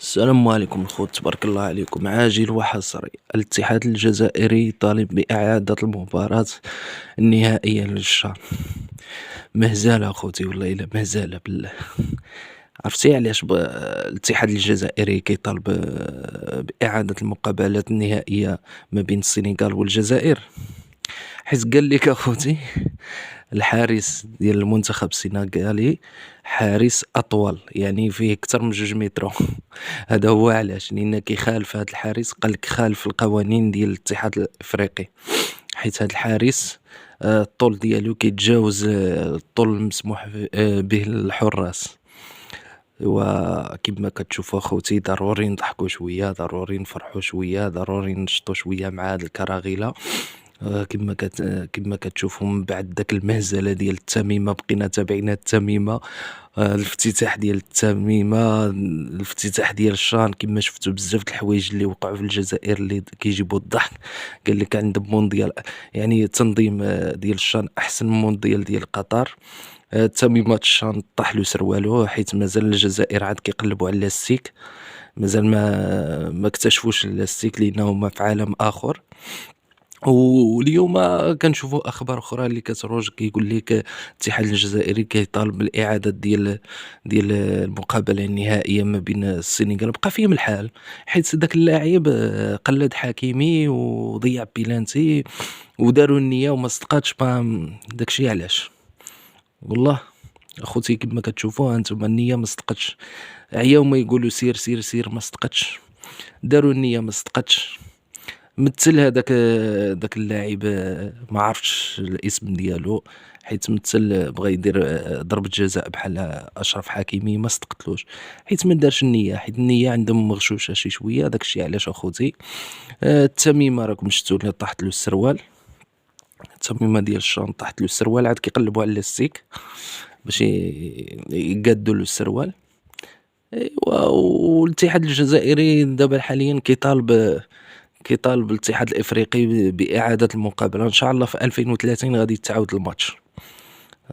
السلام عليكم الخوت، تبارك الله عليكم. عاجل وحصري: الاتحاد الجزائري يطالب بإعادة المباراة النهائية للشان. مهزلة اخوتي، والله إلا مهزلة بالله. عرفتي علاش الاتحاد الجزائري كيطالب بإعادة المقابلات النهائية ما بين السنغال والجزائر؟ حيت قال لك اخوتي الحارس ديال المنتخب السنغالي حارس اطول، يعني فيه اكثر من 2 متر. هذا هو علاش، لان كيخالف هذا الحارس، قال لك خالف القوانين ديال الاتحاد الافريقي، حيت هذا الحارس الطول ديالو كيتجاوز الطول المسموح به للحراس. وكما كتشوفوا اخوتي، ضروري نضحكوا شويه، ضروري نفرحوا شويه، ضروري نشطوا شويه مع هاد الكراغيله. كما كتشوفوا من بعد داك المهزله ديال التميمه، بقينا تابعين التميمه. الافتتاح ديال التميمه، الافتتاح ديال الشان، كما شفتوا بزاف د الحوايج اللي وقعوا في الجزائر اللي كيجيبوا الضحك. قال لك عندهم مونديال، يعني التنظيم ديال الشان احسن من مونديال ديال قطر. تميمة الشان طاح له سروالو، حيت مازال الجزائر عاد كيقلبوا على اللاستيك، مازال ما اكتشفوش اللاستيك لانه هما في عالم اخر. واليوم كنشوفوا اخبار اخرى اللي كتروج، كيقول لك الاتحاد الجزائري كيطالب بالاعاده ديال المقابله النهائيه ما بين السنغال. بقى فيهم الحال، حيت داك اللاعب قلد حكيمي وضيع بيلانتي وداروا النيه وما صدقاتش. داكشي علاش والله اخوتي، كما كتشوفوا انتم، النيه ما صدقتش. عياو ما يقولوا سير سير سير، ما صدقتش. داروا النيه ما صدقتش. مثل هذاك داك اللاعب، ما عرفتش الاسم ديالو، حيت مثل بغى يدير ضربة جزاء بحال اشرف حكيمي، ما صدقتلوش، حيت ما دارش النيه، حيت النيه عندهم مغشوشه شي شويه. داك الشيء علاش اخوتي. التميمه راكم شفتوا اللي طاحت له السروال، التميمه ديال الشان طاحت له السروال، عاد كيقلبوا على اللاستيك باش يقادوا له السروال. ايوا، والاتحاد الجزائري دابا حاليا كيطالب الاتحاد الافريقي باعاده المقابله. ان شاء الله في 2030 غادي يتعاود الماتش.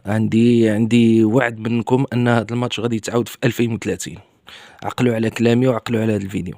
عندي وعد منكم ان هذا الماتش غادي يتعاود في 2030. عقلوا على كلامي وعقلوا على هذا الفيديو.